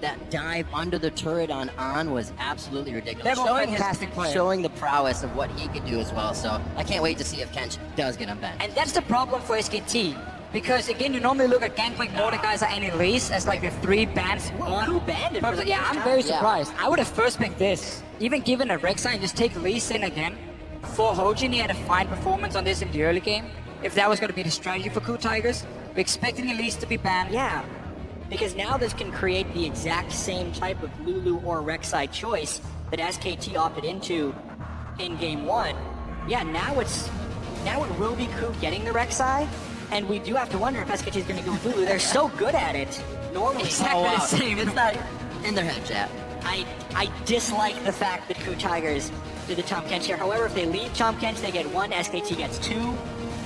that dive under the turret on was absolutely ridiculous. They're both fantastic players. Showing the prowess of what he could do as well. So I can't wait to see if Kench does get him banned. And that's the problem for SKT. Because again, you normally look at Gangplank, Mordekaiser, and Elise as like the 3 bans. Who banned it? Yeah, I'm very surprised. I would have first picked this. Even given a Rek'Sai and just take Elise in again. For Hojin, he had a fine performance on this in the early game. If that was going to be the strategy for KOO Tigers, we're expecting Elise to be banned. Yeah, because now this can create the exact same type of Lulu or Rek'Sai choice that SKT opted into in game 1. Yeah, now it will be KOO getting the Rek'Sai, and we do have to wonder if SKT is going to go with Lulu. They're so good at it. Normally, Exactly the same. It's not in their head, chat. I dislike the fact that KOO Tigers do the Chomp Kench here. However, if they leave Chomp Kench, they get 1, SKT gets 2.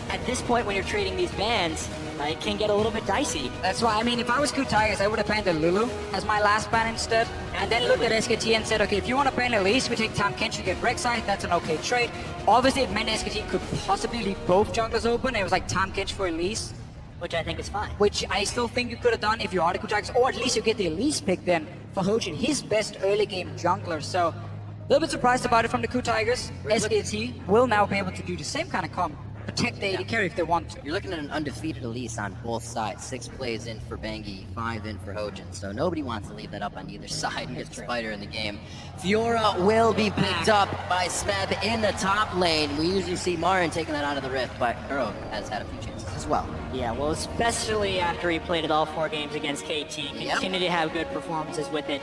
At this point, when you're trading these bans, it can get a little bit dicey. That's why, I mean, if I was KOO Tigers, I would have banned the Lulu as my last ban instead. And then looked at SKT and said, okay, if you want to ban Elise, we take Chomp Kench, you get Rek'Sai, that's an okay trade. Obviously, it meant SKT could possibly leave both junglers open. It was like Chomp Kench for Elise. Which I think is fine. Which I still think you could have done if you are the KOO Tigers, or at least you get the Elise pick then for Hojin, his best early game jungler. So, a little bit surprised about it from the KOO Tigers. SKT will now be able to do the same kind of comp. Protect the AD carry if they want to. You're looking at an undefeated Elise on both sides. 6 plays in for Bengi, 5 in for Hojin. So nobody wants to leave that up on either side and get the spider in the game. Fiora will be picked up by Smeb in the top lane. We usually see Marin taking that out of the rift, but Earl has had a few chances as well. Yeah, well, especially after he played it all 4 games against KT, continued to have good performances with it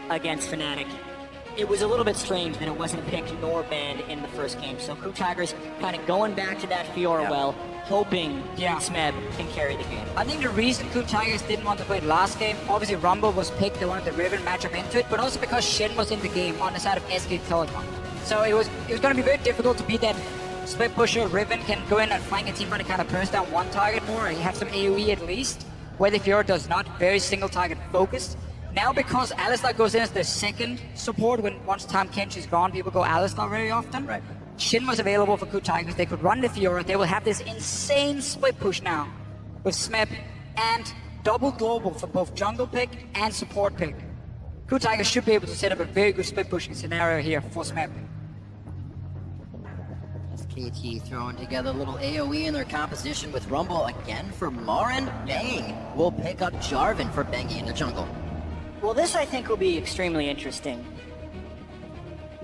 against Fnatic. It was a little bit strange that it wasn't picked nor banned in the first game. So KOO Tigers kind of going back to that Fiora well, hoping Smeb can carry the game. I think the reason KOO Tigers didn't want to play the last game, obviously Rumble was picked, they wanted the Riven matchup into it, but also because Shen was in the game on the side of SK Telecom. So it was going to be very difficult to beat that split pusher. Riven can go in and flank a team and kind of burst down one target more, and you have some AoE at least, where the Fiora does not, very single target focused. Now because Alistar goes in as the second support, once Chomp Kench is gone, people go Alistar very often. Right. Shin was available for KOO Tigers, they could run the Fiora, they will have this insane split push now with Smeb and double global for both jungle pick and support pick. KOO Tigers should be able to set up a very good split pushing scenario here for Smeb. KT throwing together a little AoE in their composition with Rumble again for Marin. Bang will pick up Jarvan for Bengi in the jungle. Well, this I think will be extremely interesting.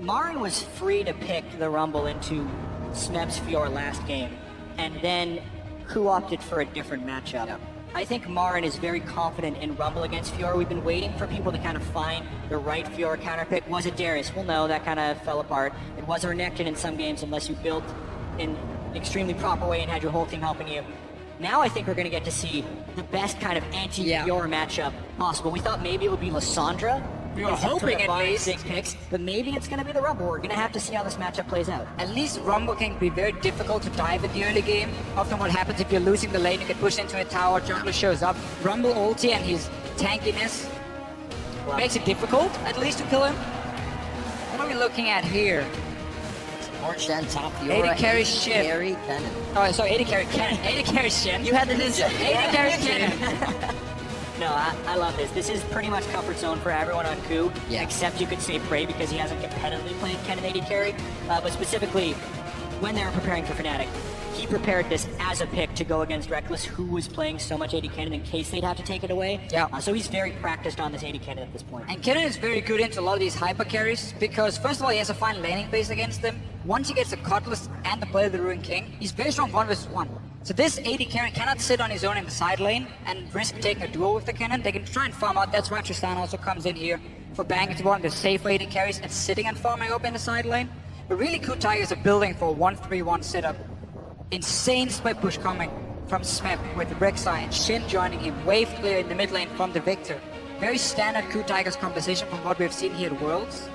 Marin was free to pick the Rumble into Smeb's Fiora last game, and then KOO opted for a different matchup. Yep. I think Marin is very confident in Rumble against Fiora. We've been waiting for people to kind of find the right Fiora counter pick. Was it Darius? Well, no, that kind of fell apart. It was Renekton in some games unless you built in an extremely proper way and had your whole team helping you. Now I think we're going to get to see the best kind of anti-Fiora matchup possible. We thought maybe it would be Lissandra. We were hoping at least. 6 picks, but maybe it's going to be the Rumble. We're going to have to see how this matchup plays out. At least Rumble can be very difficult to dive in the early game. Often what happens if you're losing the lane, you get pushed into a tower, jungler shows up. Rumble ulti and his tankiness makes it difficult, at least, to kill him. What are we looking at here? Support Shen, top Fiora, AD carry Shen. Carry Kennen. Oh, sorry, AD carry Kennen. AD carry Shen. You had the ninja. AD carry Kennen. No, I love this. This is pretty much comfort zone for everyone on KOO, except you could say Prey because he hasn't competitively played Kennen AD carry. But specifically, when they were preparing for Fnatic, he prepared this as a pick to go against Reckless, who was playing so much AD Kennen in case they'd have to take it away. Yeah. So he's very practiced on this AD Kennen at this point. And Kennen is very good into a lot of these hyper carries because first of all he has a fine laning base against them. Once he gets a Cutlass and the Blade of the Ruined King, he's very strong 1 vs 1. So this AD carry cannot sit on his own in the side lane and risk taking a duel with the Kennen. They can try and farm out. That's why Tristan also comes in here for banging to one of the safe AD carries and sitting and farming up in the side lane. But really KOO Tigers are building for a 1-3-1 setup. Insane split push coming from Smeb with Rek'Sai and Shin joining him. Wave clear in the mid lane from the Victor. Very standard KOO Tigers composition from what we've seen here at Worlds.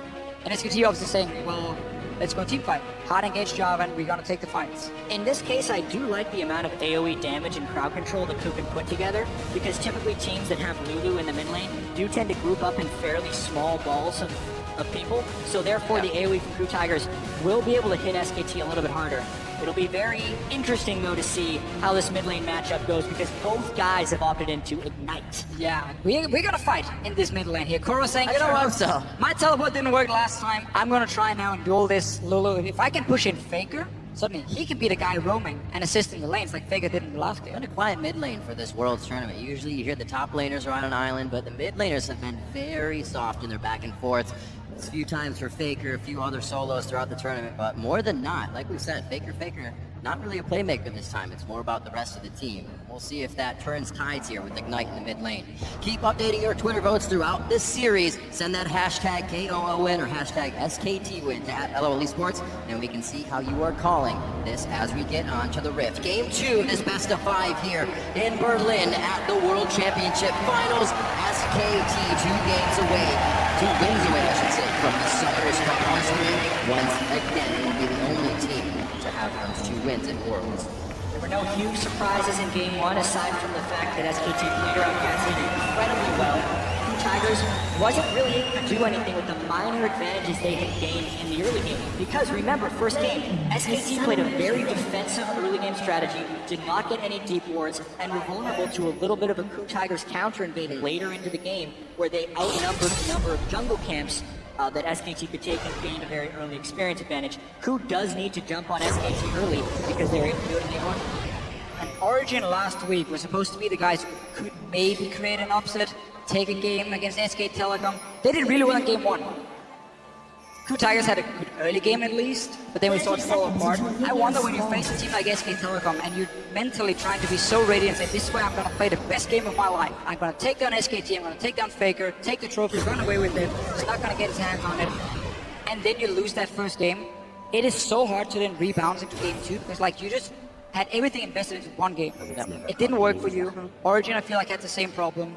And SKT obviously saying, well, let's go team fight. Hard engage Jarvan, we're gonna take the fights. In this case, I do like the amount of AoE damage and crowd control that KOO can put together, because typically teams that have Lulu in the mid lane do tend to group up in fairly small balls of people, so therefore the AoE from KOO Tigers will be able to hit SKT a little bit harder. It'll be very interesting, though, to see how this mid lane matchup goes, because both guys have opted into Ignite. Yeah, we're gonna fight in this mid lane here. Koro saying, I don't hope so. My teleport didn't work last time. I'm gonna try now and duel this Lulu. If I can push in Faker, suddenly he can be the guy roaming and assisting the lanes like Faker did in the last game. Been a quiet mid lane for this Worlds tournament. Usually you hear the top laners are on an island, but the mid laners have been very soft in their back and forth. It's a few times for Faker, a few other solos throughout the tournament, but more than not, like we said, Faker, not really a playmaker this time. It's more about the rest of the team. We'll see if that turns tides here with Ignite in the mid lane. Keep updating your Twitter votes throughout this series. Send that hashtag KOO win or hashtag SKT win to @LOL Esports, and we can see how you are calling this as we get on to the Rift. Game 2 of this best of 5 here in Berlin at the World Championship Finals. SKT 2 games away, 2 wins away, I should say, from the Summer's Cup Austria. Once again, will be the only team to have those 2 wins in Worlds. There were no huge surprises in Game 1, aside from the fact that SKT played around Cassidy incredibly well. Tigers wasn't really able to do anything with the minor advantages they had gained in the early game. Because remember, first game, SKT played a very defensive early game strategy, did not get any deep wards, and were vulnerable to a little bit of a KOO Tigers counter invade later into the game, where they outnumbered the number of jungle camps that SKT could take and gain a very early experience advantage. KOO does need to jump on SKT early because they're able to do it in game 1. And Origin last week was supposed to be the guys who could maybe create an upset, take a game against SK Telecom. They did really well in game 1. KOO Tigers had a good early game at least, but then we saw it fall apart. I wonder when you face a team like SK Telecom and you're mentally trying to be so ready and say, this is where I'm going to play the best game of my life. I'm going to take down SKT, I'm going to take down Faker, take the trophy, run away with it. He's not going to get his hands on it. And then you lose that first game. It is so hard to then rebound into game 2 because like you just had everything invested into one game. It didn't work for you. Origin, I feel like, had the same problem.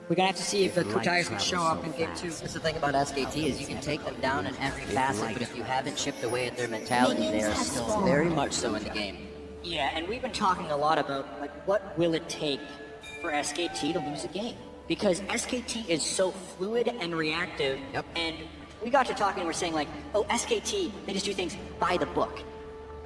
We're gonna have to see if the KOO Tigers can show up in game 2. That's the thing about SKT is you can take them down in every facet, but if you haven't chipped away at their mentality, they are still very much so in the game. Yeah, and we've been talking a lot about like what will it take for SKT to lose a game, because SKT is so fluid and reactive. Yep. And we got to talking and we're saying like, oh, SKT, they just do things by the book.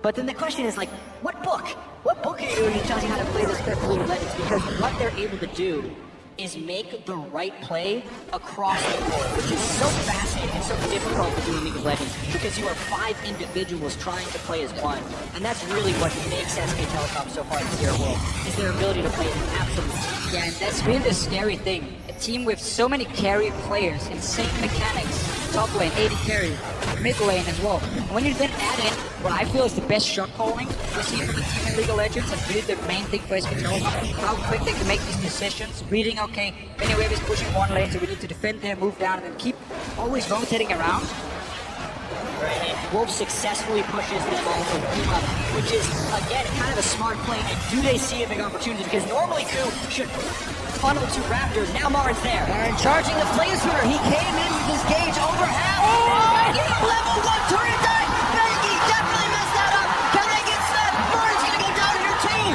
But then the question is like, what book? What book are you doing that tells you how to play this League of Legends? Because what they're able to do is make the right play across the board, which is so fascinating and so difficult to do in League of Legends, because you are 5 individuals trying to play as one, and that's really what makes SK Telecom so far this year world, is their ability to play as an absolute team. Yeah, and that's really the scary thing. A team with so many carry players, insane mechanics, top lane, 80 carry, mid lane as well. And when you then add in what I feel is the best shot calling we see from the team in League of Legends, and really the main thing for SK Telecom, how quick they can make these decisions, reading, okay, Benny is pushing one lane, so we need to defend there, move down, and then keep always rotating around. Right, and Wolf successfully pushes the ball to Rima, which is, again, kind of a smart play, and do they see a big opportunity? Because normally KOO should funnel to Raptor, now Marin's there. Marin charging the flame spinner, he came in with his gauge over half. Oh! Level 1 turret die! Bengi definitely messed that up! Can they get set? Marin's gonna go down to your team!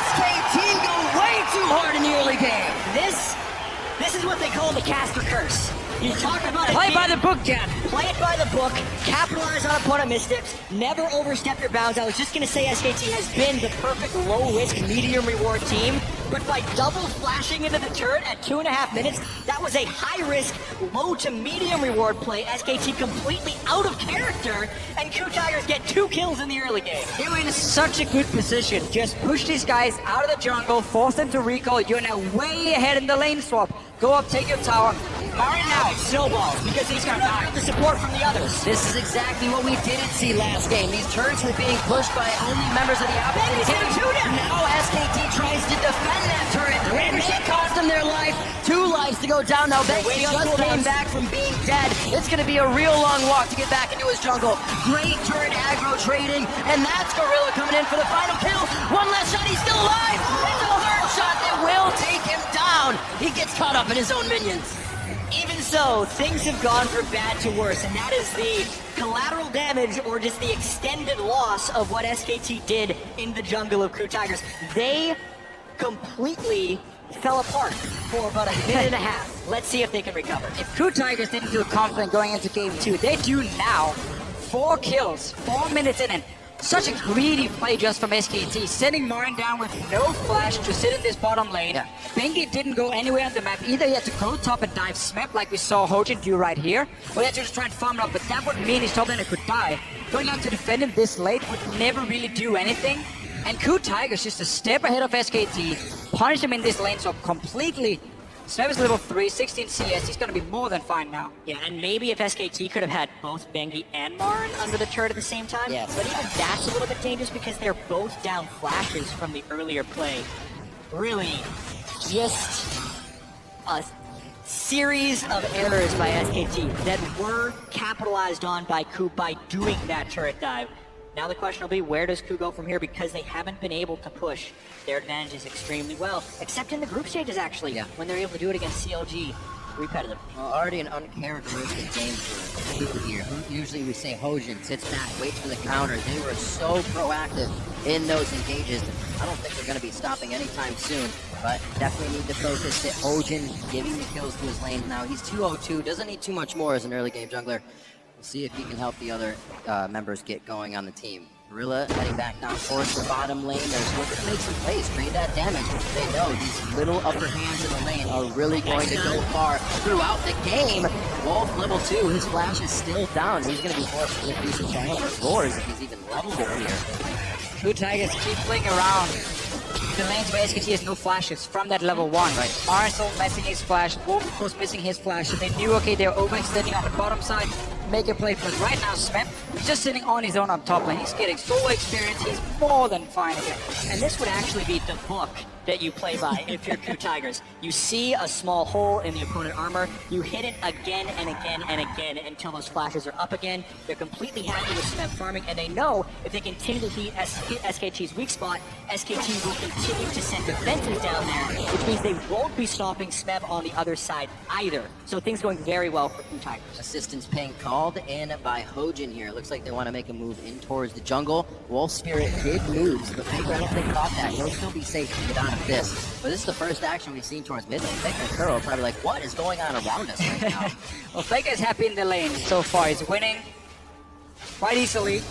SKT go way too hard in the early game! This is what they call the caster curse. You talk about it. Play by the book, Jan. Play it by the book, capitalize on opponent missteps, never overstep your bounds. I was just going to say SKT has been the perfect low-risk, medium-reward team, but by double flashing into the turret at 2.5 minutes, that was a high-risk, low to medium-reward play. SKT completely out of character, and KOO Tigers get 2 kills in the early game. They were in such a good position. Just push these guys out of the jungle, force them to recall. You're now way ahead in the lane swap. Go up, take your tower. Marin now snowballs because he's got the support from the others. This is exactly what we didn't see last game. These turrets were being pushed by only members of the opposition team. Now SKT tries to defend that turret, and it cost them their life. 2 lives to go down now. Bengi just came back from being dead. It's going to be a real long walk to get back into his jungle. Great turret aggro trading, and that's Gorilla coming in for the final kill. One last shot, he's still alive. It's a third shot that will take him down. He gets caught up in his own minions. Even so, things have gone from bad to worse, and that is the collateral damage or just the extended loss of what SKT did in the jungle of KOO Tigers. They completely fell apart for about a minute and a half. Let's see if they can recover. If KOO Tigers didn't feel confident going into game 2, they do now. 4 kills, 4 minutes in, and Such a greedy play just from SKT, sending Marin down with no flash to sit in this bottom lane. Yeah. Bengi didn't go anywhere on the map. Either he had to go top and dive Smep like we saw Hojin do right here, or he had to just try and farm it up, but that would mean his top laner could die. Going out to defend him this late would never really do anything. And KOO Tiger's just a step ahead of SKT, punish him in this lane so completely. Smep is level 3, 16 CS, he's gonna be more than fine now. Yeah, and maybe if SKT could have had both Bengi and Marin under the turret at the same time, Yes. but even that's a little bit dangerous because they're both down flashes from the earlier play. Really, just a series of errors by SKT that were capitalized on by KOO by doing that turret dive. Now the question will be, where does KOO go from here? Because they haven't been able to push their advantages extremely well, except in the group stages actually, when they're able to do it against CLG repetitive. Well, already an uncharacteristic game for KOO here. Usually we say Hojin sits back, waits for the counter. They were so proactive in those engages. I don't think they're going to be stopping anytime soon, but definitely need to focus at Hojin giving the kills to his lanes now. He's 202, doesn't need too much more as an early game jungler. We'll see if he can help the other members get going on the team. Gorilla heading back down towards the bottom lane. They're looking to make some plays, trade that damage. They know these little upper hands in the lane are really going to go far throughout the game. Wolf level 2, his flash is still down. He's going to be forced to do some triumphant roars if he's even lovable here. KOO Tigers keep playing around. The lanes where SKT has no flashes from that level 1. Right. Arsenal missing his flash, Wolf of course missing his flash, so they knew, okay, they're overextending on the bottom side, make a play, but right now Smep is just sitting on his own on top lane. He's getting solo experience, he's more than fine again. And this would actually be the book that you play by if you're KOO Tigers. You see a small hole in the opponent armor, you hit it again and again and again until those flashes are up again. They're completely happy with Smep farming, and they know if they continue to hit SKT's weak spot, SKT will continue to send defenses down there, which means they won't be stopping Smep on the other side either. So things going very well for KOO Tigers. Assistance ping called in by Hojin here. Looks like they want to make a move in towards the jungle. Wolf Spirit did moves, but Faker, I don't think caught that. He'll still be safe to get out of this. But this is the first action we've seen towards mid lane. Faker and Kuro are probably like, what is going on around us right now? Well, Faker is happy in the lane so far. He's winning quite easily.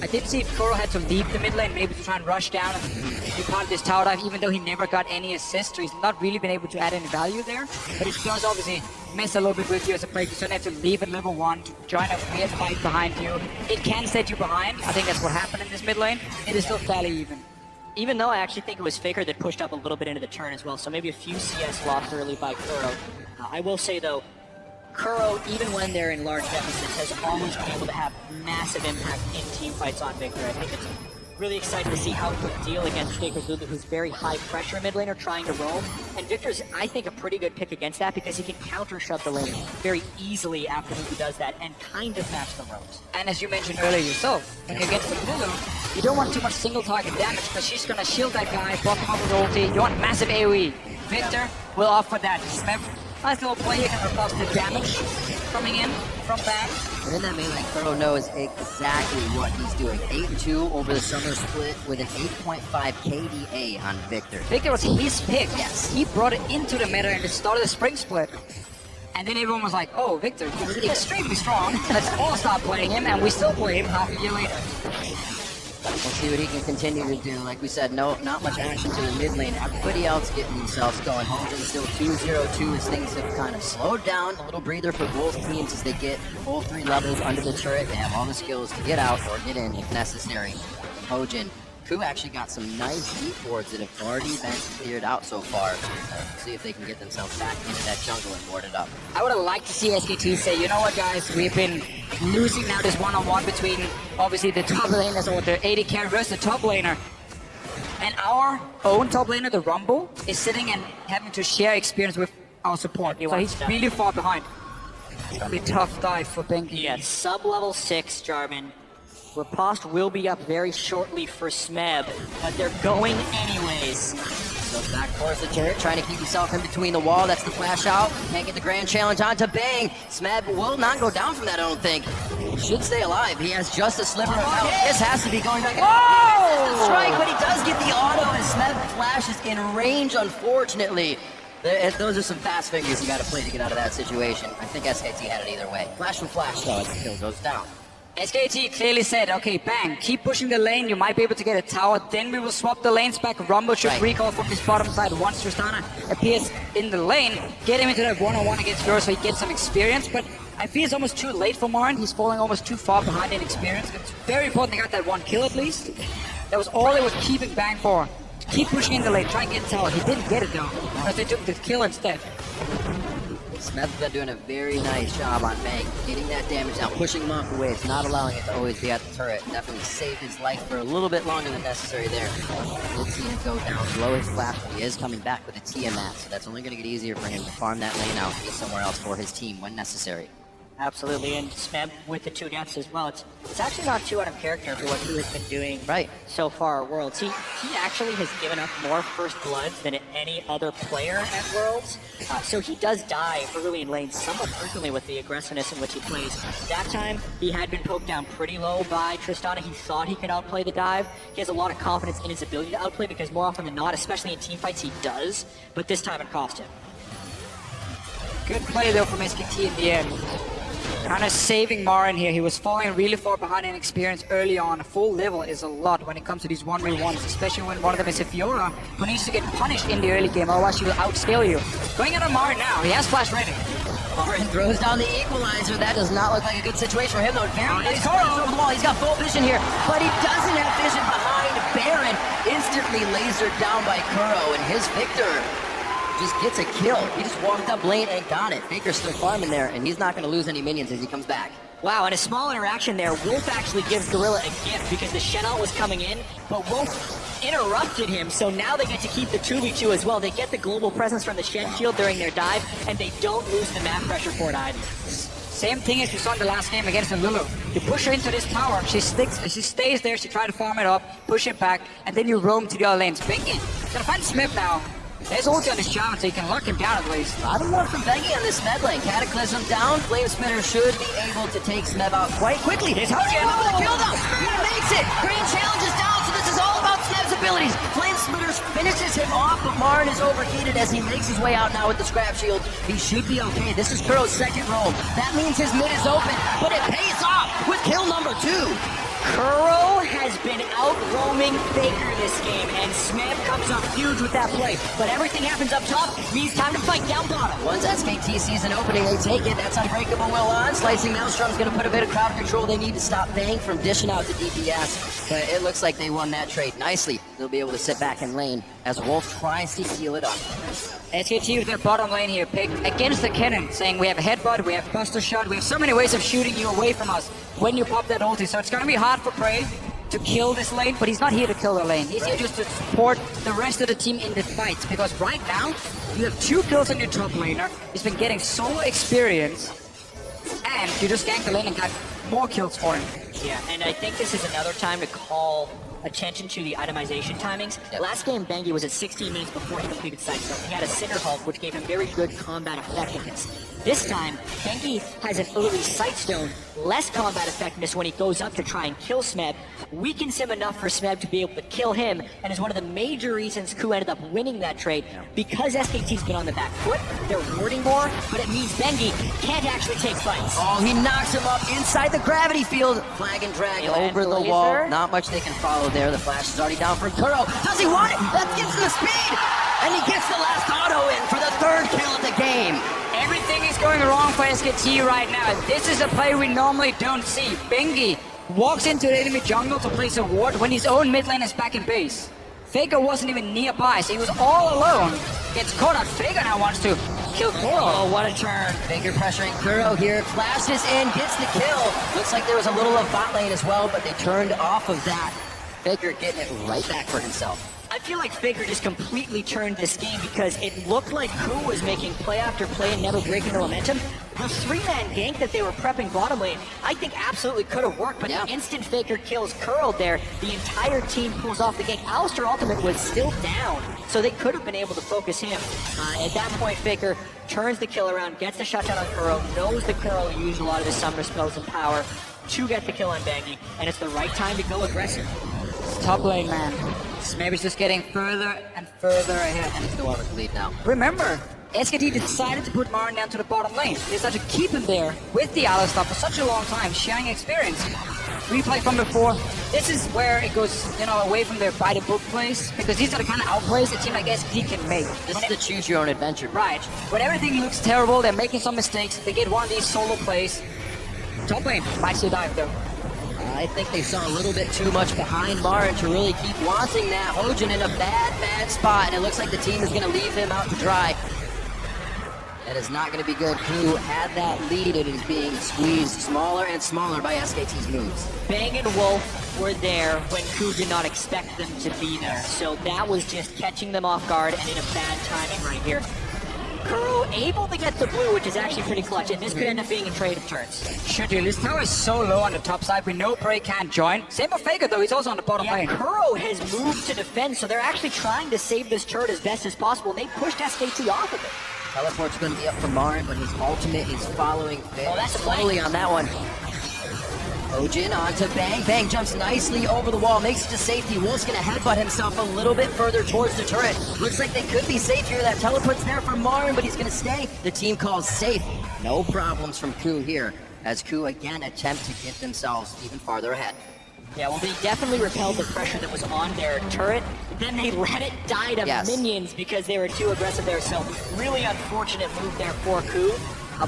I did see if Kuro had to leave the mid lane, maybe to try and rush down and be part of this tower dive, even though he never got any assists, so he's not really been able to add any value there. But it does obviously mess a little bit with you as a player. You don't have to leave at level 1 to join a weird fight behind you. It can set you behind. I think that's what happened in this mid lane. It is still fairly even. Even though I actually think it was Faker that pushed up a little bit into the turn as well, so maybe a few CS lost early by Kuro. I will say though, Kuro, even when they're in large deficits, has always been able to have massive impact in team fights on Victor. I think it's really exciting to see how he would deal against Faker's Lulu, who's very high pressure mid laner trying to roam. And Victor's, I think, a pretty good pick against that because he can counter shove the lane very easily after he does that and kind of match the roams. And as you mentioned earlier yourself, when you get to Lulu, you don't want too much single target damage because she's gonna shield that guy, block him up with ulti. You want massive AoE. Victor will offer that. Smep, nice little play here, kind of plus the damage coming in from that. And in that main lane, Kuro knows exactly what he's doing. 8-2 over the summer split with an 8.5 KDA on Victor. Victor was his pick. Yes. He brought it into the meta and it started the spring split. And then everyone was like, oh, Victor, he's extremely strong. Let's all stop playing him, and we still play him half a year later. We'll see what he can continue to do. Like we said, not much action to the mid lane. Everybody else getting themselves going. Hojin still 2-0-2 as things have kind of slowed down. A little breather for both teams as they get all 3 levels under the turret. They have all the skills to get out or get in if necessary. Hojin, KOO actually got some nice deep wards that have already been cleared out so far. See if they can get themselves back into that jungle and ward it up. I would have liked to see SKT say, you know what, guys, we've been losing now this one-on-one between, obviously, the top laners or the AD carry versus the top laner. And our own top laner, the Rumble, is sitting and having to share experience with our support. So he's really far behind. It's gonna be a tough dive for Bengi. Yeah, sub-level 6, Jarvan. Riposte will be up very shortly for Smeb, but they're going anyways. Goes back towards the turret, trying to keep himself in between the wall. That's the flash out. Can't get the grand challenge onto Bang. Smeb will not go down from that, I don't think. He should stay alive. He has just a sliver of health. This has to be going back. Whoa! Strike, but he does get the auto, and Smeb flashes in range, unfortunately. Those are some fast fingers you got to play to get out of that situation. I think SKT had it either way. Flash from flash, though, as the kill goes down. SKT clearly said, okay, bang, keep pushing the lane, you might be able to get a tower, then we will swap the lanes back. Rumble should recall from his bottom side once Tristana appears in the lane, get him into that one-on-one against Fiora so he gets some experience, but I feel it's almost too late for Marin. He's falling almost too far behind in experience. It's very important they got that one kill at least. That was all they was keeping Bang for. To keep pushing in the lane, try and get a tower. He didn't get it though, because they took the kill instead. Smeth's been doing a very nice job on Bang, getting that damage down, pushing him off the waves, not allowing it to always be at the turret. Definitely saved his life for a little bit longer than necessary there. We'll see him go down below his flash, but he is coming back with a Tiamat, so that's only going to get easier for him to farm that lane out and get somewhere else for his team when necessary. Absolutely, and Smeb with the 2 deaths as well. It's actually not too out of character for what he has been doing so far at Worlds. He actually has given up more first bloods than any other player at Worlds. So he does die early in lane somewhat frequently with the aggressiveness in which he plays. That time, he had been poked down pretty low by Tristana. He thought he could outplay the dive. He has a lot of confidence in his ability to outplay because more often than not, especially in teamfights, he does. But this time it cost him. Good play though from SKT in the end. Kind of saving Marin here. He was falling really far behind in experience early on. Full level is a lot when it comes to these 1v1s, especially when one of them is a Fiora, who needs to get punished in the early game, otherwise she will outscale you. Going out on Marin now. He has flash ready. Marin throws down the equalizer. That does not look like a good situation for him, though. Baron is over the wall. He's got full vision here, but he doesn't have vision behind Baron. Instantly lasered down by KOO, and his Victor just gets a kill. He just walked up lane and got it. Faker's still farming there, and he's not going to lose any minions as he comes back. Wow, and a small interaction there. Wolf actually gives Gorilla a gift because the Shen-Out was coming in, but Wolf interrupted him, so now they get to keep the 2v2 as well. They get the global presence from the Shen shield during their dive, and they don't lose the map pressure for it either. Same thing as we saw in the last game against the Lulu. You push her into this tower, she stays there, she tries to farm it up, push it back, and then you roam to the other lanes. Bengi, gotta find Smith now. There's ulti on this Shaman, so you can lock him down at least. A lot of work from Bengi on this Smeb lane. Cataclysm down, Flame Spitter should be able to take Smeb out quite quickly. There's Hogan with the kill though. He makes it. Green Challenge is down, so this is all about Smeb's abilities. Flame Spitter finishes him off, but Marin is overheated as he makes his way out now with the scrap shield. He should be okay. This is KOO's second roam. That means his mid is open, but it pays off with kill number 2. KOO has been out roaming Faker this game, and Smeb comes up huge with that play. But everything happens up top, means time to fight down bottom. Once SKT sees an opening, they take it. That's Unbreakable Will on. Slicing Maelstrom's going to put a bit of crowd control. They need to stop Bang from dishing out the DPS. But it looks like they won that trade nicely. They'll be able to sit back in lane as Wolf tries to seal it up. SKT with their bottom lane here, picked against the cannon, saying we have a headbutt, we have buster shot, we have so many ways of shooting you away from us when you pop that ulti. So it's going to be hard for Prey to kill this lane, but he's not here to kill the lane. He's here just to support the rest of the team in the fights, because right now, you have 2 kills on your top laner. He's been getting so experienced, and you just ganked the lane and got more kills for him. Yeah, and I think this is another time to call attention to the itemization timings. Last game, Bengi was at 16 minutes before he completed Sidestone. He had a Cinder Hulk, which gave him very good combat effectiveness. This time, Bengi has an early Sightstone, less combat effectiveness when he goes up to try and kill Smeb, weakens him enough for Smeb to be able to kill him, and is one of the major reasons KOO ended up winning that trade. Because SKT's been on the back foot, they're warding more, but it means Bengi can't actually take fights. Oh, he knocks him up inside the gravity field. Flag and drag over the wall. Not much they can follow there. The flash is already down for KOO. Does he want it? That gives him the speed! And he gets the last auto in for the 3rd kill of the game. Everything is going wrong for SKT right now. This is a play we normally don't see. Bengi walks into the enemy jungle to place a ward when his own mid lane is back in base. Faker wasn't even nearby, so he was all alone. Gets caught out. Faker now wants to kill KOO. Oh, what a turn. Faker pressuring KOO here. Flashes in, gets the kill. Looks like there was a little of bot lane as well, but they turned off of that. Faker getting it right back for himself. I feel like Faker just completely turned this game because it looked like KOO was making play after play and never breaking the momentum. The 3-man gank that they were prepping bottom lane, I think absolutely could have worked, but the instant Faker kills KOO there, the entire team pulls off the gank. Alistar ultimate was still down, so they could have been able to focus him. At that point, Faker turns the kill around, gets the shutdown on KOO, knows that KOO used a lot of his summoner spells and power to get the kill on Bengi, and it's the right time to go aggressive. Top lane, man. Smeb is just getting further and further ahead. And it's the one with the lead now. Remember, SKT decided to put Marin down to the bottom lane. They decided to keep him there with the Alistar for such a long time, sharing experience. Replay from before. This is where it goes, away from their by-the-book plays, because these are the kind of outplays a team like SKT can make. This is the choose-your-own-adventure. Right. When everything looks terrible, they're making some mistakes, they get one of these solo plays. Top lane might still dive though. I think they saw a little bit too much behind Marin to really keep wanting that. Hojin in a bad spot, and it looks like the team is going to leave him out to dry. That is not going to be good. KOO had that lead. It is being squeezed smaller and smaller by SKT's moves. Bang and Wolf were there when KOO did not expect them to be there. So that was just catching them off guard and in a bad timing right here. KOO able to get the blue, which is actually pretty clutch, and this could end up being a trade of turns. Should do. This tower is so low on the top side, we know Prey can't join. Same for Faker though, he's also on the bottom lane. KOO has moved to defend, so they're actually trying to save this turret as best as possible. They pushed SKT off of it. Teleport's going to be up for Marin, but his ultimate is following that's slowly on that one. Hojin onto Bang. Bang jumps nicely over the wall, makes it to safety. Wolf's going to headbutt himself a little bit further towards the turret. Looks like they could be safe here. That teleport's there for Marin, but he's going to stay. The team calls safe. No problems from KOO here, as KOO again attempt to get themselves even farther ahead. Yeah, well, they definitely repelled the pressure that was on their turret. Then they let it die to minions because they were too aggressive there. So really unfortunate move there for KOO.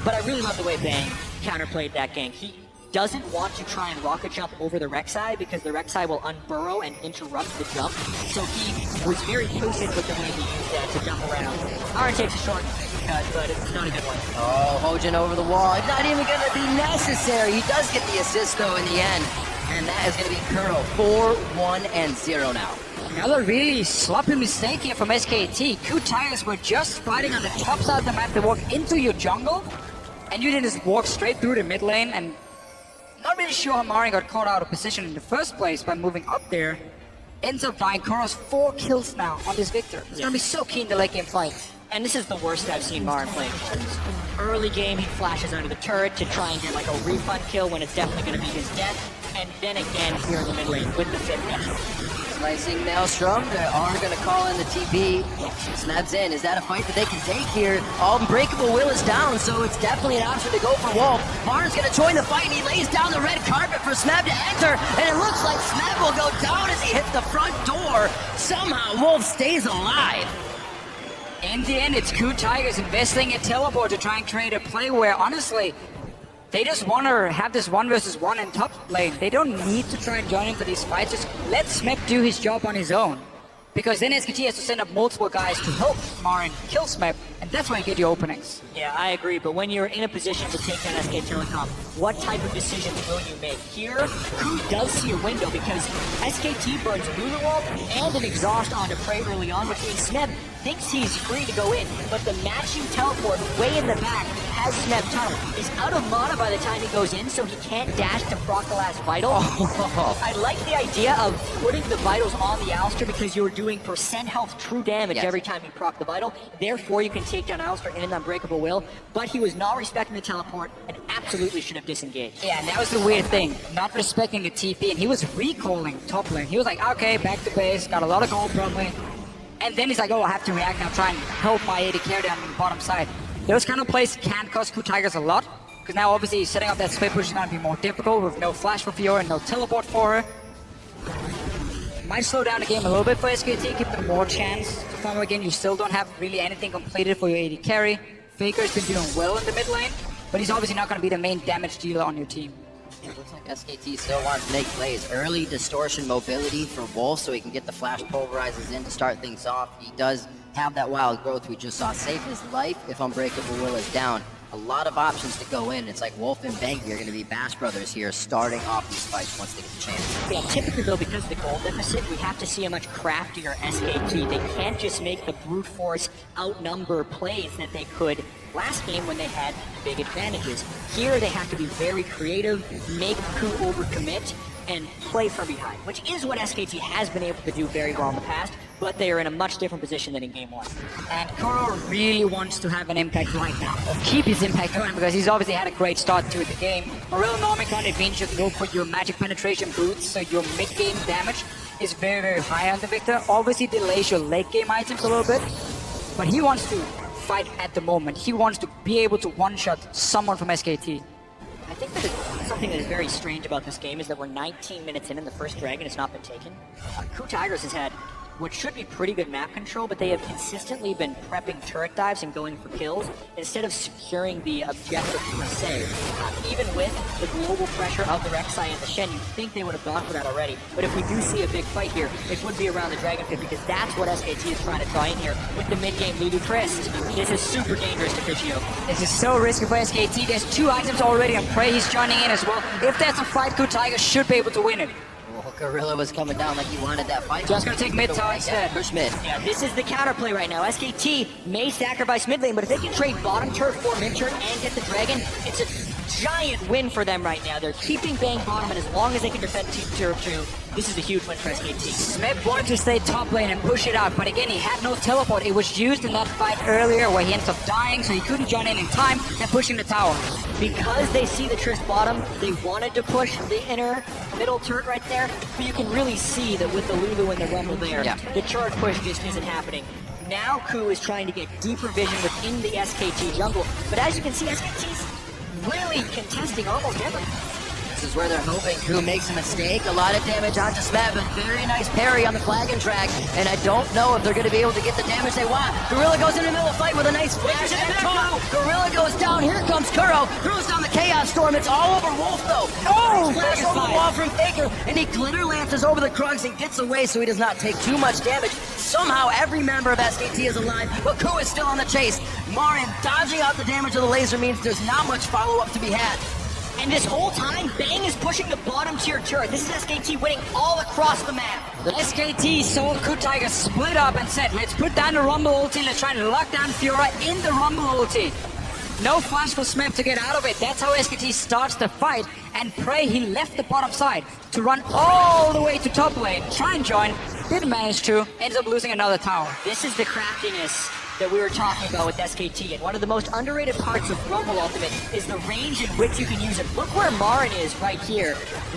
But I really love the way Bang counterplayed that gank. He doesn't want to try and rocket jump over the Rek'Sai because the Rek'Sai will unburrow and interrupt the jump. So he was very patient with the way he used that to jump around. Marin takes a short cut, but it's not a good one. Oh, Hojin over the wall. It's not even going to be necessary. He does get the assist, though, in the end. And that is going to be KOO. 4-1-0 now. Another really sloppy mistake here from SKT. KOO Tigers were just fighting on the top side of the map. They walk into your jungle, and you didn't just walk straight through the mid lane. And not really sure how Marin got caught out of position in the first place by moving up there. Ends up dying. KOO's 4 kills now on this Victor. It's going to be so keen to late game fight. And this is the worst I've seen Marin play. Early game, he flashes under the turret to try and get like a refund kill when it's definitely going to be his death. And then again here in the mid lane with the 5th. Slicing Maelstrom, they are going to call in the TP. Smeb's in. Is that a fight that they can take here? Unbreakable Will is down, so it's definitely an option to go for Wolf. Marin's going to join the fight, and he lays down the red carpet for Smeb to enter, and it looks like Smeb will go down as he hits the front door. Somehow Wolf stays alive. In the end, it's KOO Tigers investing a teleport to try and create a play where, honestly, they just want to have this 1 versus 1 in top lane. They don't need to try and join into these fights. Just let Smeb do his job on his own. Because then SKT has to send up multiple guys to help Marin kill Smeb, and that's when you get your openings. Yeah, I agree, but when you're in a position to take down SK Telecom, what type of decisions will you make? Here, KOO does see a window because SKT burns Lunar Wall and an exhaust onto Prey early on, which means Smeb thinks he's free to go in, but the matching teleport way in the back has Smeb tunnel. He's out of mana by the time he goes in, so he can't dash to proc the last vital. I like the idea of putting the vitals on the Alistar because you're doing percent health true damage every time you proc the vital. Therefore, you can take down Alistar in an Unbreakable Will, but he was not respecting the teleport and absolutely should have disengaged. Yeah, and that was the weird thing. Not respecting the TP, and he was recalling top lane. He was like, okay, back to base, got a lot of gold probably. And then he's like, oh, I have to react now, try and help my AD carry down on the bottom side. Those kind of plays can cost KOO Tigers a lot, because now obviously setting up that split push is going to be more difficult with no flash for Fiora and no teleport for her. Might slow down the game a little bit for SKT, give them more chance to farm again. You still don't have really anything completed for your AD carry. Faker's been doing well in the mid lane, but he's obviously not going to be the main damage dealer on your team. It looks like SKT still wants to make plays. Early distortion mobility for Wolf so he can get the flash pulverizers in to start things off. He does have that wild growth we just saw save his life if Unbreakable Will is down. A lot of options to go in. It's like Wolf and Bengi are going to be Bash Brothers here starting off these fights once they get the chance. Yeah, typically though, because of the gold deficit, we have to see a much craftier SKT. They can't just make the brute force outnumber plays that they could last game when they had big advantages. Here they have to be very creative, make KOO overcommit, and play from behind, which is what SKT has been able to do very well in the past, but they are in a much different position than in Game 1. And KOO really wants to have an impact right now, or keep his impact going, because he's obviously had a great start to the game. A real Nomicon advantage to go for your magic penetration boots, so your mid-game damage is very, very high on the Victor. Obviously delays your late-game items a little bit, but he wants to fight at the moment. He wants to be able to one-shot someone from SKT. I think that something that is very strange about this game is that we're 19 minutes in and the first dragon has not been taken. KOO Tigers has had what should be pretty good map control, but they have consistently been prepping turret dives and going for kills instead of securing the objective per se. Even with the global pressure of the Rek'Sai and the Shen, you'd think they would have gone for that already. But if we do see a big fight here, it would be around the Dragon Pit because that's what SKT is trying to try in here with the mid-game Lulu Crest. This is super dangerous to Fichio. This is so risky for SKT. There's 2 items already, and Prey he's joining in as well. If that's a fight, KOO Tigers should be able to win it. Well, Gorilla was coming down like he wanted that fight. Just gonna take mid tower instead. Push mid. Yeah, this is the counterplay right now. SKT may sacrifice mid lane, but if they can trade bottom turret for mid turret and get the dragon, it's a giant win for them right now. They're keeping Bang bottom, and as long as they can defend tier 2, this is a huge win for SKT. Smith wanted to stay top lane and push it out, but again, he had no teleport. It was used in that fight earlier where he ends up dying, so he couldn't join in time and pushing the tower. Because they see the Triss bottom, they wanted to push the inner middle turret right there, but you can really see that with the Lulu and the Rumble there, the charge push just isn't happening. Now KOO is trying to get deeper vision within the SKT jungle, but as you can see, SKT's really contesting almost everything. This is where they're hoping KOO makes a mistake. A lot of damage onto Smeb, but very nice parry on the flagon track. And I don't know if they're going to be able to get the damage they want. Gorilla goes in the middle of the fight with a nice flash. Gorilla goes down. Here comes Kuro. Throws down the Chaos Storm. It's all over Wolf, though. Oh, flash over the wall from Faker. And he glitter lances over the Krugs and gets away so he does not take too much damage. Somehow, every member of SKT is alive, but KOO is still on the chase. Marin dodging out the damage of the laser means there's not much follow-up to be had. And this whole time, Bang is pushing the bottom tier turret. This is SKT winning all across the map. The SKT saw KOO Tigers split up and said, let's put down the Rumble ulti, let's try to lock down Fiora in the Rumble ulti. No flash for Smep to get out of it. That's how SKT starts the fight. And Prey, he left the bottom side to run all the way to top lane, try and join, didn't manage to, ends up losing another tower. This is the craftiness that we were talking about with SKT, and one of the most underrated parts of Rumble Ultimate is the range in which you can use it. Look where Marin is right here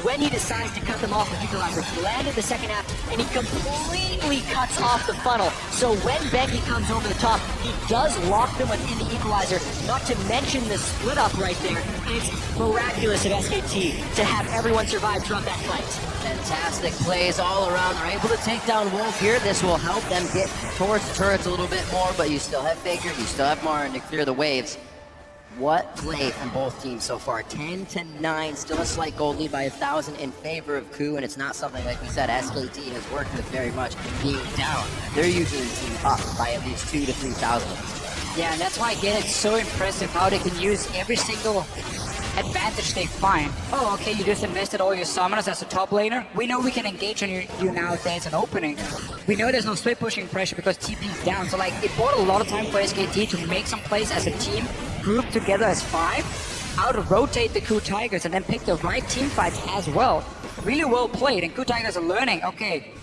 when he decides to cut them off with Equalizer. He landed the second half, and he completely cuts off the funnel. So when Becky comes over the top, he does lock them within the Equalizer, not to mention the split up right there. And it's miraculous of SKT to have everyone survive throughout that fight. Fantastic plays all around. They're able to take down Wolf here. This will help them get towards the turrets a little bit more, but you still have Faker, you still have Marin to clear the waves. What play from both teams so far? 10-9, still a slight gold lead by 1,000 in favor of KOO, and it's not something, like we said, SKT has worked with very much. Being down, they're usually team up by at least 2,000 to 3,000. Yeah, and that's why, again, it's so impressive how they can use every single advantage they find. Oh, okay, you just invested all your summoners as a top laner. We know we can engage on you now if there's an opening. We know there's no split pushing pressure because TP's down. So, like, it bought a lot of time for SKT to make some plays as a team, group together as 5, how to rotate the KOO Tigers and then pick the right team fights as well. Really well played, and KOO Tigers are learning, okay,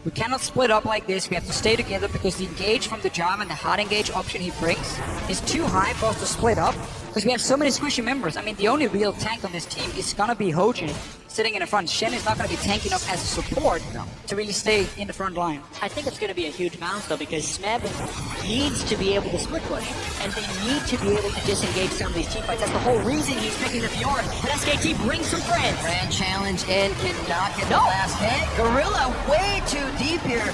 we cannot split up like this. We have to stay together because the engage from the Java and the hard engage option he brings is too high for us to split up because we have so many squishy members. I mean, the only real tank on this team is gonna be Hojin sitting in the front. Shen is not gonna be tanky enough as a support to really stay in the front line. I think it's gonna be a huge bounce though because Smeb needs to be able to split push and they need to be able to disengage some of these team fights. That's the whole reason he's picking the Fiora. But SKT brings some friends. Grand challenge in, cannot get the last hit. Gorilla way too deep here.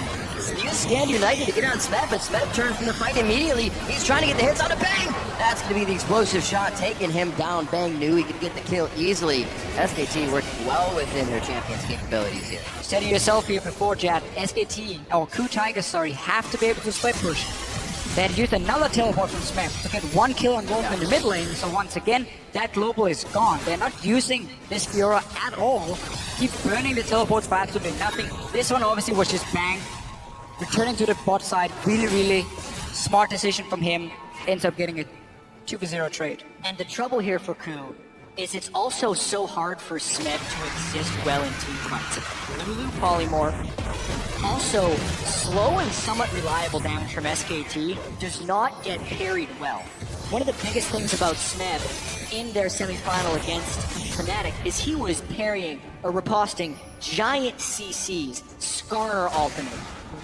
Use Stand United to get on Smeb, but Smeb turns from the fight immediately. He's trying to get the hits on a Bang. That's going to be the explosive shot, taking him down. Bang knew he could get the kill easily. SKT working well within their champion's capabilities here. You said it yourself here before, Jad. SKT, or KOO Tigers, sorry, have to be able to split push. They had used another teleport from Smeb to get 1 kill on Wolf in the mid lane, so once again, that global is gone. They're not using this Fiora at all. Keep burning the teleports for absolutely nothing. This one obviously was just Bang. Returning to the bot side, really smart decision from him. Ends up getting a 2-0 trade. And the trouble here for KOO is it's also so hard for Smeb to exist well in team fights. Lulu Polymorph, also slow and somewhat reliable damage from SKT, does not get parried well. One of the biggest things about Smeb in their semifinal against Fnatic is he was parrying or riposting giant CCs, Skarner ultimate.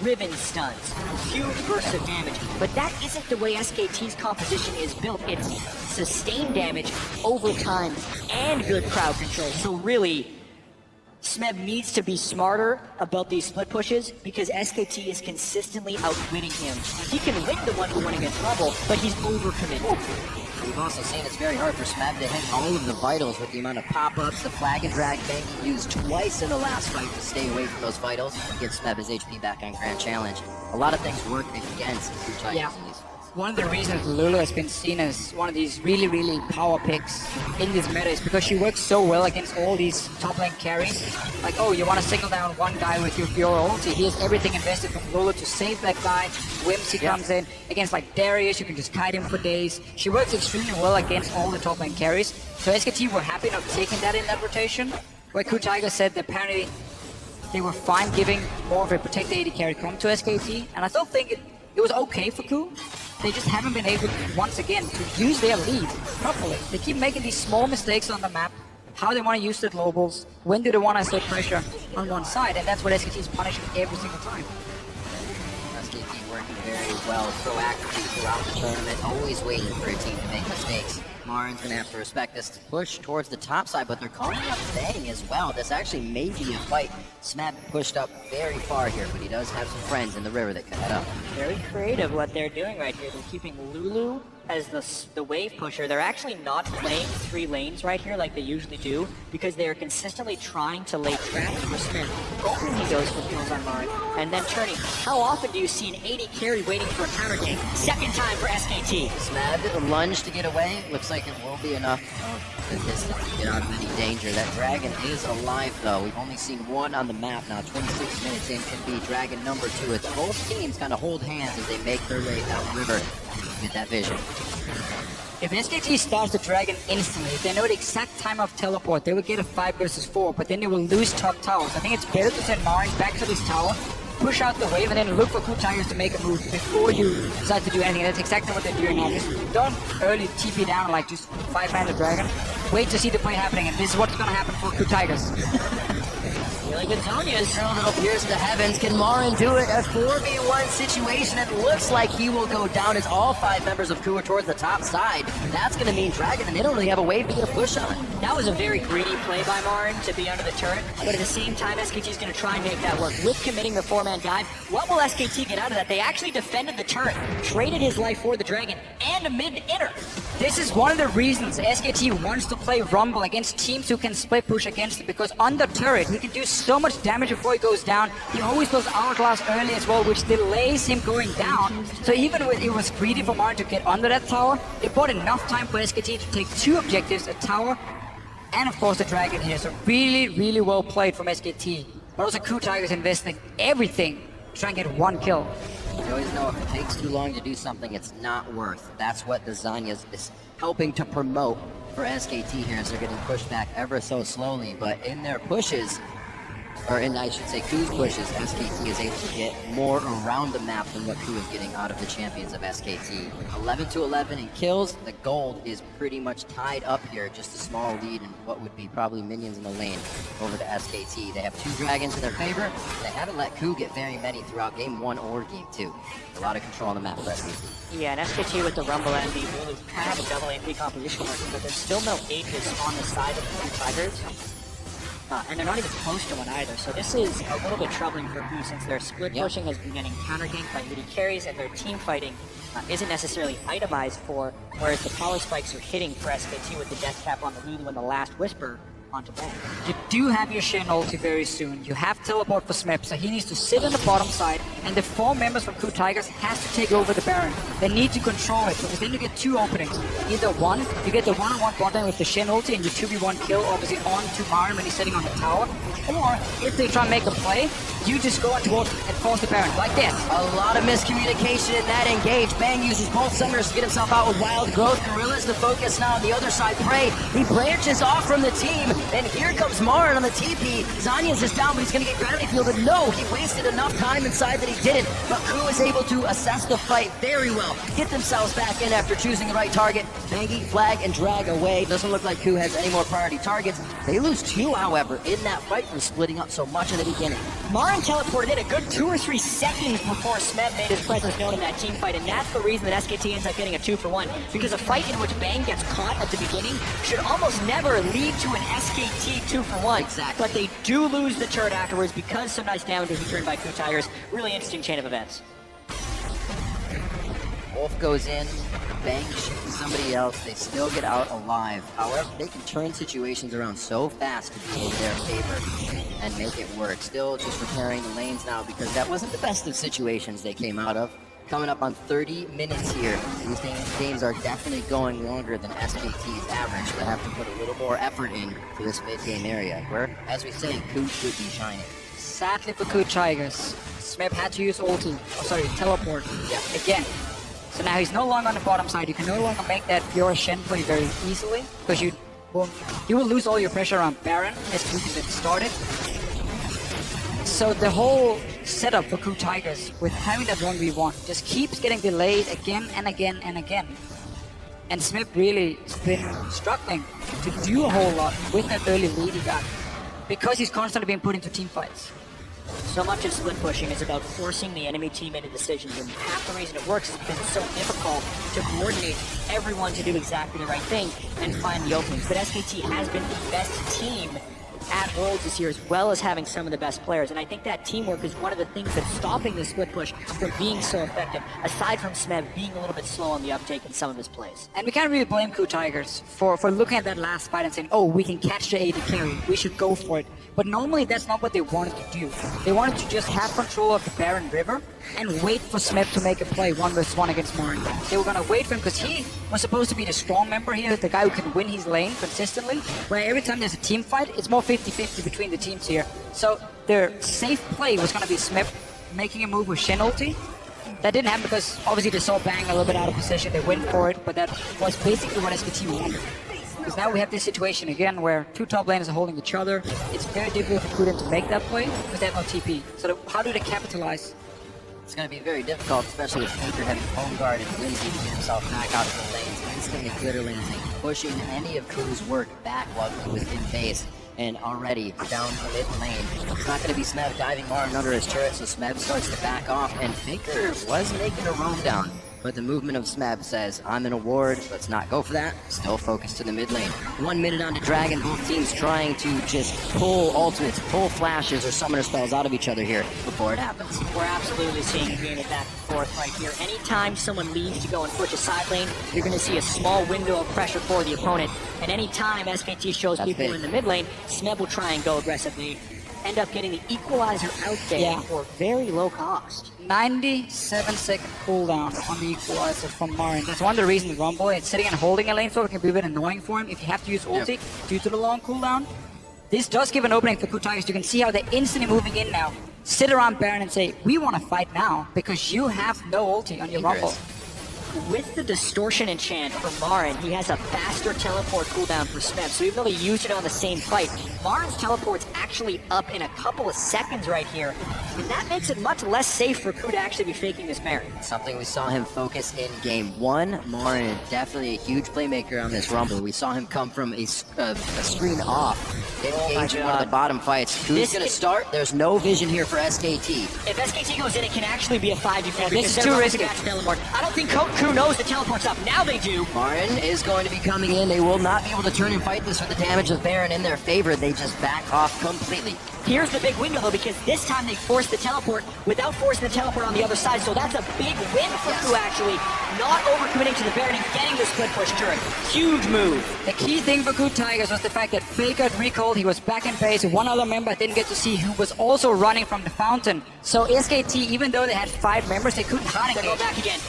ribbon stuns, huge bursts of damage. But that isn't the way SKT's composition is built. It's sustained damage over time and good crowd control. So really, Smeb needs to be smarter about these split pushes because SKT is consistently outwitting him. He can win the 1v1 against Rumble, but he's overcommitted. We've also seen it's very hard for Smeb to hit all of the vitals with the amount of pop-ups, the flag and drag Bangy used twice in the last fight to stay away from those vitals and get Smeb his HP back on Grand Challenge. A lot of things work against the two Tigers in these fights. One of the reasons Lulu has been seen as one of these really, really power picks in this meta is because she works so well against all these top lane carries. Like, oh, you want to single down one guy with your Fiora ulti. Here's everything invested from Lulu to save that guy. Whimsy comes in. Against like Darius, you can just kite him for days. She works extremely well against all the top lane carries. So SKT were happy not taking that in that rotation. Where KOO Tiger said that apparently they were fine giving more of a protect AD carry come to SKT. And I still think it was okay for KOO. They just haven't been able, once again, to use their lead properly. They keep making these small mistakes on the map, how they want to use the globals, when do they want to set pressure on one side, and that's what SKT is punishing every single time. SKT working very well, proactively throughout the tournament, always waiting for a team to make mistakes. Marin's going to have to respect this to push towards the top side, but they're calling up Bang as well. This actually may be a fight. Smeb pushed up very far here, but he does have some friends in the river that can head up. Very creative what they're doing right here. They're keeping Lulu as the wave pusher. They're actually not playing 3 lanes right here like they usually do because they are consistently trying to lay traps for Smith. Open he goes for kills on Marin, and then turning. How often do you see an 80 carry waiting for a counter gank? Second time for SKT. Smeb did a lunge to get away. Looks like it will be enough to get out of any danger. That dragon is alive though. We've only seen one on the map now. 26 minutes in can be dragon number 2. It's both teams kind of hold hands as they make their way down the river. Get that vision. If SKT starts the dragon instantly, if they know the exact time of teleport, they will get a 5 versus 4, but then they will lose top towers. I think it's better to send Marin back to this tower, push out the wave, and then look for KOO Tigers to make a move before you decide to do anything. That's exactly what they're doing now. Just don't early TP down like just 5-man the dragon. Wait to see the play happening, and this is what's going to happen for KOO Tigers. Really good Zonia's. It'll pierce the heavens. Can Marin do it? A 4v1 situation. It looks like he will go down as all 5 members of KOO are towards the top side. That's going to mean Dragon, and they don't really have a wave to get a push on. That was a very greedy play by Marin to be under the turret, but at the same time, SKT is going to try and make that work. With committing the 4-man dive, what will SKT get out of that? They actually defended the turret, traded his life for the dragon, and a mid-inner. This is one of the reasons SKT wants to play Rumble against teams who can split push against it, because on the turret, he can do so much damage before he goes down. He always goes hourglass early as well, which delays him going down. So even when it was greedy for Marin to get under that tower, it bought enough time for SKT to take 2 objectives, a tower, and of course the dragon here. So really, really well played from SKT. But also KOO Tigers investing everything to try and get 1 kill. You always know if it takes too long to do something, it's not worth. That's what the Zanya is helping to promote for SKT here as they're getting pushed back ever so slowly. But in their pushes, or in, I should say, KOO's pushes, SKT is able to get more around the map than what KOO is getting out of the champions of SKT. 11-11 in kills. The gold is pretty much tied up here. Just a small lead in what would be probably minions in the lane over to SKT. They have 2 dragons in their favor. They haven't let KOO get very many throughout game 1 or game 2. A lot of control on the map for SKT. Yeah, and SKT with the Rumble and the really have a double AP composition working, but there's still no aces on the side of the KOO Tigers. And they're not even close to one either, so this is a little bit troubling for KOO since their split pushing has been getting counter-ganked by midi carries and their team fighting isn't necessarily itemized for, whereas the power spikes are hitting for SKT with the death cap on the Lulu and the last Whisper onto Bang. You do have your Shen ulti very soon. You have teleport for Smeb, so he needs to sit on the bottom side, and the 4 members from KOO Tigers has to take over the Baron. They need to control it, because then you get 2 openings. Either one, you get the one-on-one bot lane with the Shen ulti and you 2v1 kill, obviously on to Marin when he's sitting on the tower. Or, if they try and make a play, you just go on towards and force the Baron, like this. A lot of miscommunication in that engage. Bang uses both summoners to get himself out with Wild Growth. Gorilla's the focus now on the other side. Prey, he branches off from the team. And here comes Marin on the TP. Zanya's is down, but he's going to get gravity fielded. No, he wasted enough time inside that he didn't. But KOO is able to assess the fight very well. Get themselves back in after choosing the right target. Bangy, flag, and drag away. Doesn't look like KOO has any more priority targets. They lose 2, however, in that fight from splitting up so much in the beginning. Marin teleported in a good 2 or 3 seconds before Smeb made his presence known in that team fight, and that's the reason that SKT ends up getting a 2-for-1. Because a fight in which Bang gets caught at the beginning should almost never lead to an SKT 2-for-1. Exactly. But they do lose the turret afterwards because some nice damage was returned by KOO Tigers. Really interesting chain of events. Wolf goes in, Bang shoots somebody else, they still get out alive. However, they can turn situations around so fast to be in their favor and make it work. Still just repairing the lanes now because that wasn't the best of situations they came out of. Coming up on 30 minutes here. These games are definitely going longer than SKT's average. They have to put a little more effort in to this mid-game area where, as we say, KOO should be shining. Sadly for KOO Tigers, Smeb had to use ulti, teleport, again. So now he's no longer on the bottom side. You can no longer make that Fiora Shen play very easily because you will lose all your pressure on Baron as KOO can get started. So the whole setup for KOO Tigers with having that 1v1 just keeps getting delayed again and again and again. And Smeb really has been struggling to do a whole lot with that early lead he got because he's constantly being put into team fights. So much of split pushing is about forcing the enemy team into decisions, and half the reason it works is it's been so difficult to coordinate everyone to do exactly the right thing and find the openings. But SKT has been the best team at Worlds this year, as well as having some of the best players, and I think that teamwork is one of the things that's stopping the split push from being so effective, aside from Smeb being a little bit slow on the uptake in some of his plays. And we can't really blame KOO Tigers for looking at that last fight and saying, oh, we can catch the AD carry, we should go for it. But normally that's not what they wanted to do. They wanted to just have control of the Baron River and wait for Smeb to make a play 1v1 against Marin. They were going to wait for him because he was supposed to be the strong member here, the guy who can win his lane consistently, where every time there's a team fight, it's more 50-50 between the teams here. So their safe play was going to be Smeb making a move with Shen ulti. That didn't happen because obviously they saw Bang a little bit out of position, they went for it, but that was basically what SKT wanted. Because now we have this situation again where 2 top laners are holding each other. It's very difficult for KOO to make that play because they have no TP. So how do they capitalize? It's going to be very difficult, especially with Faker having home guard and Lindsay to get himself back out of the lanes. Instantly glitter lancing, pushing any of KOO's work back while he was in base. And already down the mid lane. It's not going to be Smeb diving Marin under his turret, so Smeb starts to back off, and Faker was making a roam down. But the movement of Smeb says, I'm in a ward, let's not go for that. Still focused to the mid lane. 1 minute on to Dragon, both teams trying to just pull ultimates, pull flashes, or summoner spells out of each other here before it happens. We're absolutely seeing a game of back and forth right here. Anytime someone leaves to go and push a side lane, you're going to see a small window of pressure for the opponent. And anytime SKT shows people in the mid lane, Smeb will try and go aggressively. End up getting the equalizer out there for very low cost. 97-second cooldown on the equalizer from Marin. That's one of the reasons Rumble is sitting and holding a lane so it can be a bit annoying for him if you have to use ulti due to the long cooldown. This does give an opening for KOO Tigers. You can see how they're instantly moving in now. Sit around Baron and say, we want to fight now because you have no ulti on your Rumble. With the distortion enchant for Marin, he has a faster teleport cooldown for Smeb, so even though he used it on the same fight, Marin's teleport's actually up in a couple of seconds right here, and that makes it much less safe for KOO to actually be faking this Baron. Something we saw him focus in game 1. Marin, definitely a huge playmaker on this Rumble. We saw him come from a screen off, engage in one of the bottom fights. KOO's going to start. There's no vision here for SKT. If SKT goes in, it can actually be a 5v4. This is too risky. I don't think KOO knows the teleport's up. Now they do. Marin is going to be coming in. They will not be able to turn and fight this with the damage of Baron in their favor. They just back off completely. Here's the big window, though, because this time they forced the teleport without forcing the teleport on the other side, so that's a big win for KOO, actually. Not overcommitting to the Baron and getting the split push turret. Huge move. The key thing for KOO Tigers was the fact that Faker had recalled, he was back in base, one other member I didn't get to see who was also running from the fountain. So SKT, even though they had 5 members, they couldn't hard engage. They're going back again.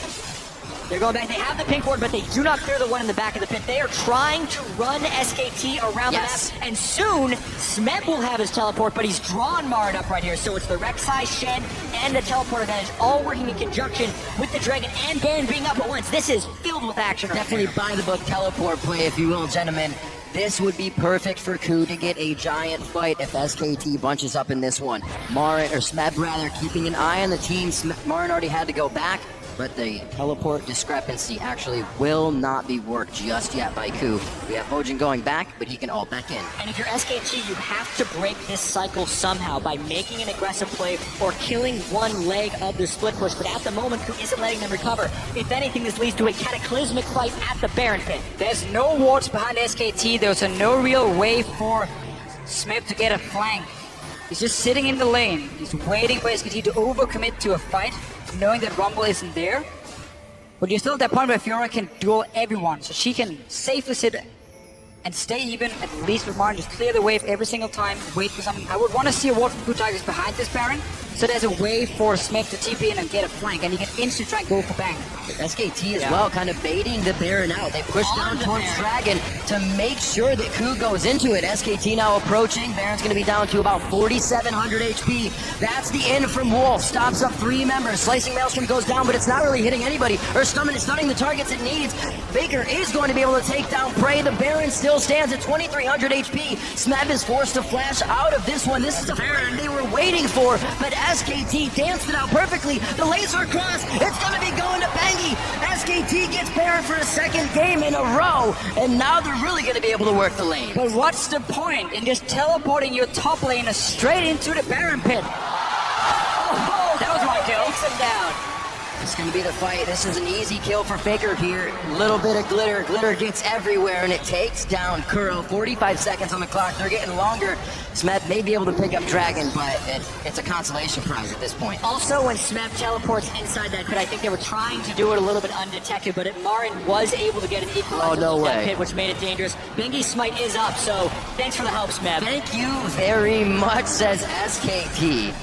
They're going back. They have the pink ward, but they do not clear the one in the back of the pit. They are trying to run SKT around the map, and soon Smeb will have his teleport, but he's drawn Marin up right here. So it's the Rek'Sai, Shen, and the teleport advantage all working in conjunction with the Dragon and Baron being up at once. This is filled with action. Definitely by the book teleport play, if you will, gentlemen. This would be perfect for KOO to get a giant fight if SKT bunches up in this one. Marin, or Smeb rather, keeping an eye on the team. Marin already had to go back, but the teleport discrepancy actually will not be worked just yet by KOO. We have Hojin going back, but he can ult back in. And if you're SKT, you have to break this cycle somehow by making an aggressive play or killing one leg of the split push. But at the moment, KOO isn't letting them recover. If anything, this leads to a cataclysmic fight at the Baron pit. There's no wards behind SKT. There's no real way for Smeb to get a flank. He's just sitting in the lane. He's waiting for SKT to overcommit to a fight, knowing that Rumble isn't there. But you're still at that point where Fiora can duel everyone, so she can safely sit and stay even, at least with Marin, just clear the wave every single time, wait for something. I would want to see a ward from KOO Tigers behind this Baron, so there's a way for Smith to TP in and get a flank, and he can instantly try and go for bang. SKT as well, kind of baiting the Baron out. They push down towards Dragon to make sure that KOO goes into it. SKT now approaching. Baron's going to be down to about 4,700 HP. That's the in from Wolf. Stops up 3 members. Slicing Maelstrom goes down, but it's not really hitting anybody, or stunning the targets it needs. Baker is going to be able to take down Prey. The Baron still stands at 2,300 HP. Smeb is forced to flash out of this one. This is the Baron they were waiting for, but SKT danced it out perfectly. The laser cross, it's going to be going to Bangy. SKT gets Baron for a 2nd game in a row, and now they're really going to be able to work the lane. But what's the point in just teleporting your top laner straight into the Baron pit? Oh, that was my kill. Takes him down. It's going to be the fight. This is an easy kill for Faker here. Little bit of glitter. Glitter gets everywhere, and it takes down Kuro. 45 seconds on the clock. They're getting longer. Smeb may be able to pick up Dragon, but it's a consolation prize at this point. Also, when Smeb teleports inside that pit, I think they were trying to do it a little bit undetected, but Marin was able to get an equalizer in that pit, which made it dangerous. Bengi's smite is up, so thanks for the help, Smeb. Thank you very much, says SKT.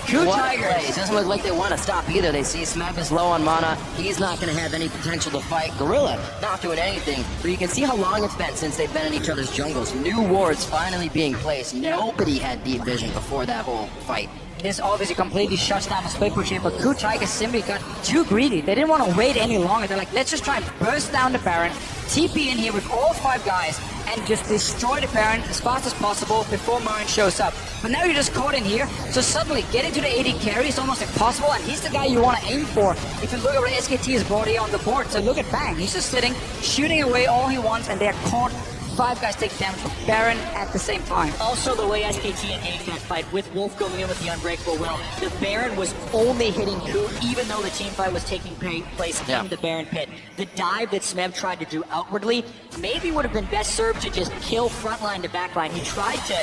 KOO Tigers doesn't look like they want to stop either. They see Smeb is low on mana. He's not going to have any potential to fight. Gorilla not doing anything. But you can see how long it's been since they've been in each other's jungles. New wards finally being placed. Nobody had deep vision before that whole fight. This obviously completely shuts down the split push here, but KOO Tigers simply got too greedy. They didn't want to wait any longer. They're like, let's just try and burst down the Baron, TP in here with all 5 guys, and just destroy the Baron as fast as possible before Marin shows up. But now you're just caught in here, so suddenly getting to the AD carry is almost impossible, and he's the guy you want to aim for. If you look at what SKT has brought here on the board, so look at Bang. He's just sitting, shooting away all he wants, and they're caught. 5 guys take damage from Baron at the same time. Also, the way SKT engaged that fight, with Wolf going in with the Unbreakable Will, the Baron was only hitting KOO, even though the team fight was taking place in the Baron pit. The dive that Smeb tried to do outwardly maybe would have been best served to just kill frontline to backline. He tried to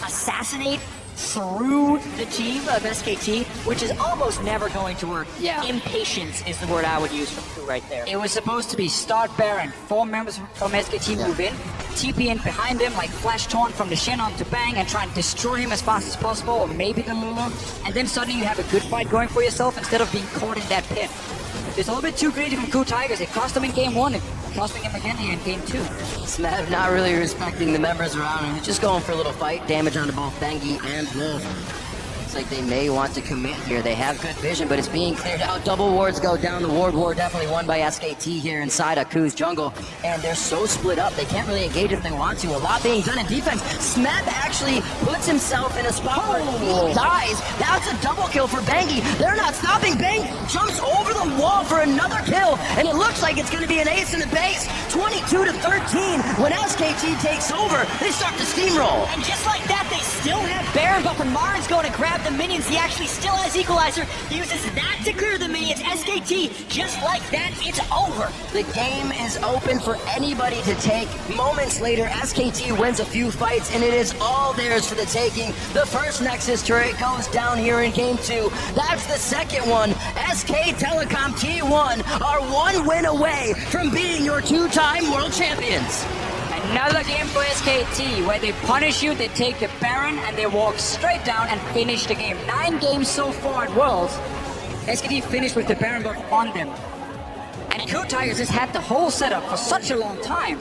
assassinate through the team of SKT, which is almost never going to work. Yeah. Impatience is the word I would use from KOO right there. It was supposed to be start Baron, 4 members from SKT move in, TP in behind him like Flash Taunt from the Shen on to Bang and try and destroy him as fast as possible, or maybe the Lulu, and then suddenly you have a good fight going for yourself instead of being caught in that pit. It's a little bit too greedy from KOO Tigers. It cost them in game 1, it costing him again here in game 2. Smeb not really respecting the members around him. He's just going for a little fight. Damage onto both Bengi and Wolf. Looks like they may want to commit here. They have good vision, but it's being cleared out. Double wards go down. The ward war definitely won by SKT here inside of KOO's jungle. And they're so split up, they can't really engage if they want to. A lot being done in defense. Smeb actually puts himself in a spot where he dies. That's a double kill for Bengi. They're not stopping. Bang jumps over the wall for another kill. And it looks like it's going to be an ace in the base. 22-13. When SKT takes over, they start to steamroll. And just like that, they still have Baron, but when Marin's going to grab the minions, he actually still has Equalizer. He uses that to clear the minions. SKT, just like that, it's over. The game is open for anybody to take. Moments later, SKT wins a few fights, and it is all theirs for the taking. The first Nexus turret goes down here in game 2. That's the second one. SK Telecom T1 are 1 win away from being your 2-time world champions. Another game for SKT, where they punish you, they take the Baron, and they walk straight down and finish the game. 9 games so far at Worlds. SKT finished with the Baron buff on them. And KOO Tigers has had the whole setup for such a long time.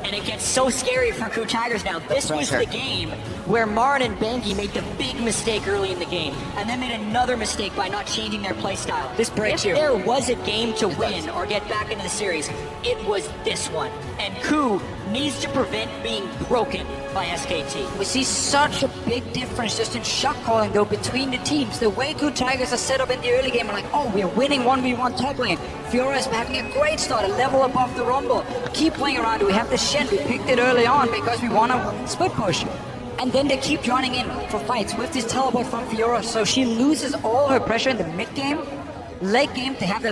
and it gets so scary for KOO Tigers now. This was the game where Marin and Bengi made the big mistake early in the game, and then made another mistake by not changing their playstyle. This breaks you. If there was a game to win or get back into the series, it was this one. And KOO needs to prevent being broken by SKT. We see such a big difference just in shot calling though between the teams. The way KOO Tigers are set up in the early game are like, oh, we're winning 1v1 top lane. Fiora is having a great start, a level above the Rumble. Keep playing around. We have the Shen. We picked it early on because we want to split push. And then they keep joining in for fights with this teleport from Fiora, so she loses all her pressure in the mid game. Late game, they have that